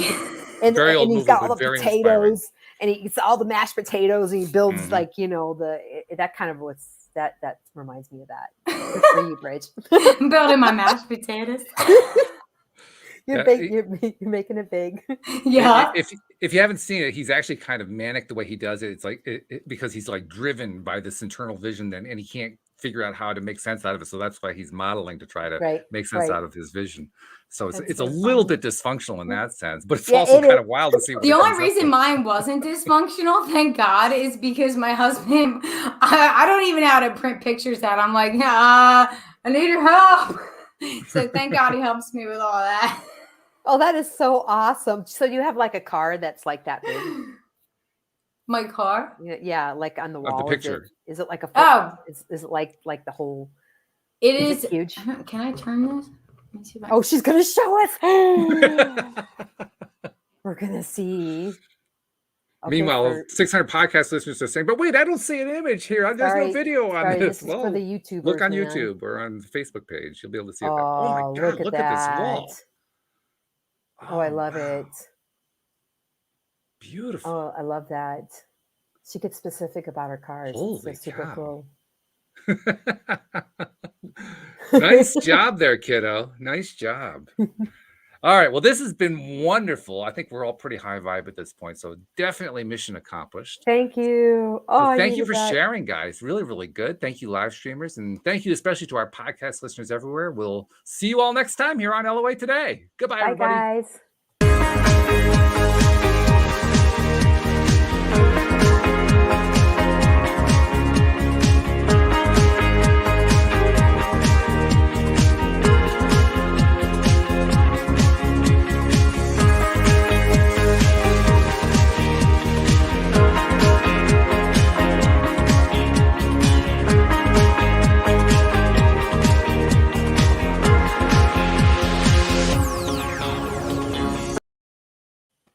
and he's got all the potatoes and he gets all the mashed potatoes and he builds like that kind of that reminds me of that. Good for you, Bridge. Building my mashed potatoes. You're big. You're making it big. Yeah. If you haven't seen it, he's actually kind of manic the way he does it. It's like because he's like driven by this internal vision, and he can't figure out how to make sense out of it. So that's why he's modeling to try to make sense out of his vision. So it's a little bit dysfunctional in that sense, but it's also kind of wild to see. The only reason mine wasn't dysfunctional, thank God, is because my husband. I don't even know how to print pictures out. I'm like, I need your help. So thank God he helps me with all that. Oh, that is so awesome. So you have like a car that's like that big? My car? Yeah, like on the wall. The picture. Is it like a is it like the whole is it huge? Can I turn this? Let me see if I she's gonna show us. We're gonna see. Okay, meanwhile, 600 podcast listeners are saying, but wait, I don't see an image here. There's no video on this. Well, for the YouTubers, look on YouTube or on the Facebook page. You'll be able to see it. Oh my God, look at this wall. Oh, I love it. Beautiful. Oh, I love that. She gets specific about her cars. Holy it's super cool. Nice job there, kiddo. Nice job. All right. Well, this has been wonderful. I think we're all pretty high vibe at this point. So definitely mission accomplished. Thank you. Oh, So I thank you needed for that. sharing, guys. Really, really good. Thank you, live streamers. And thank you especially to our podcast listeners everywhere. We'll see you all next time here on LOA Today. Goodbye, Bye, everybody. guys.